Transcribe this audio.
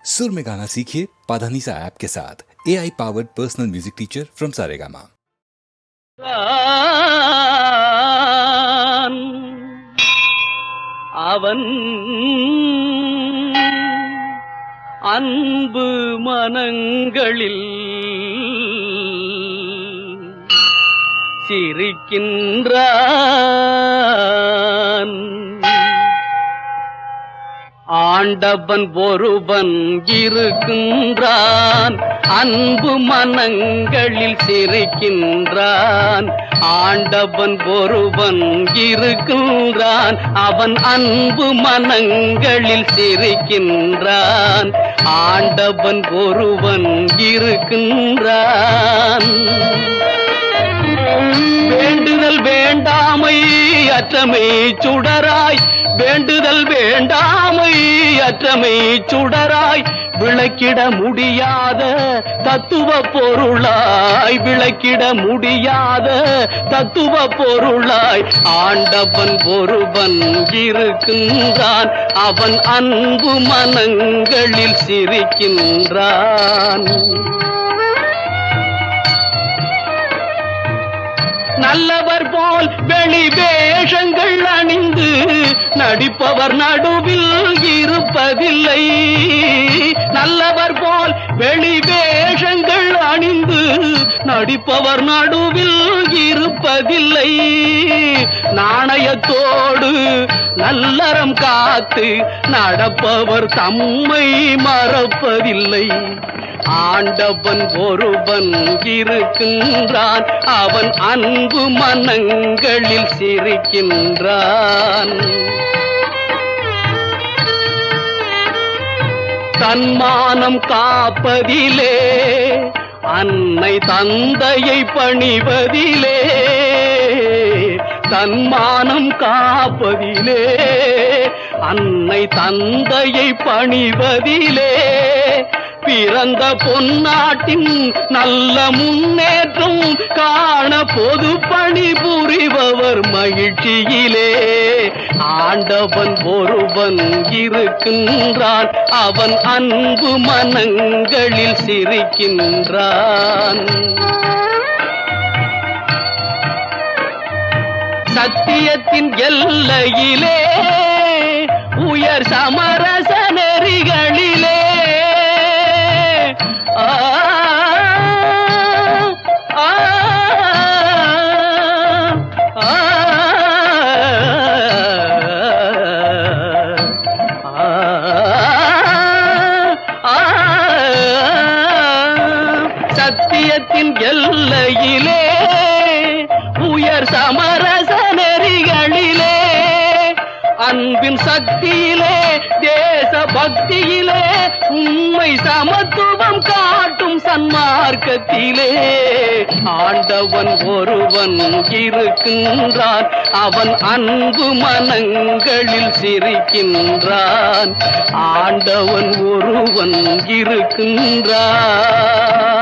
सुर में गाना सीखिए पाधानीसा ऐप के साथ AI powered personal music teacher from Saregama. அவன் அன்பு மனங்களில் சிரிக்கின்றான். ஆண்டவன் ஒருவன் இருக்கின்றான், அன்பு மனங்களில் சிரிக்கின்றான். ஆண்டவன் ஒருவன் இருக்கின்றான், அவன் அன்பு மனங்களில் சிரிக்கின்றான். ஆண்டவன் ஒருவன் இருக்கின்றான். வேண்டுதல் வேண்டாமை அற்றமை சுடராய், வேண்டுதல் வேண்டாமை அற்றமை சுடராய், விளக்கிட முடியாத தத்துவ பொருளாய், விளக்கிட முடியாத தத்துவ பொருளாய். ஆண்டவன் ஒருவன் இருக்கின்றான், அவன் அன்பு மனங்களில் சிரிக்கின்றான். நல்லவர் போல் வெளி வேஷங்கள் அணிந்து நடிப்பவர் நடுவில் இருப்பதில்லை. நல்லவர் போல் வெளி வேஷங்கள் அணிந்து நடிப்பவர் நடுவில் இருப்பதில்லை. நாணயத்தோடு நல்லறம் காத்து நடப்பவர் தம்மை மறப்பதில்லை. ஆண்டவன் ஒருவன் இருக்கின்றான், அவன் அன்பு மனங்களில் சிரிக்கின்றான். தன்மானம் காப்பதிலே, அன்னை தந்தையை பணிவதிலே, தன்மானம் காப்பதிலே, அன்னை தந்தையை பணிவதிலே, பிறந்த பொன்னாட்டின் நல்ல முன்னேற்றம் காண பொது பணி புரிபவர் மகிழ்ச்சியிலே. ஆண்டவன் ஒருவன் இருக்கின்றான், அவன் அன்பு மனங்களில் சிரிக்கின்றான். சத்தியத்தின் எல்லையிலே, உயர் சமரச நெறிகளிலே, சத்தியத்தின் எல்லையிலே, உயர் சமரச நெறிகளிலே, அன்பின் சக்தியிலே, தேச பக்தியிலே, உண்மை சமத்துவம் காட்டும் சன்மார்க்கத்திலே. ஆண்டவன் ஒருவன் இருக்கின்றான், அவன் அன்பு மனங்களில் சிரிக்கின்றான். ஆண்டவன் ஒருவன் இருக்கின்றான்.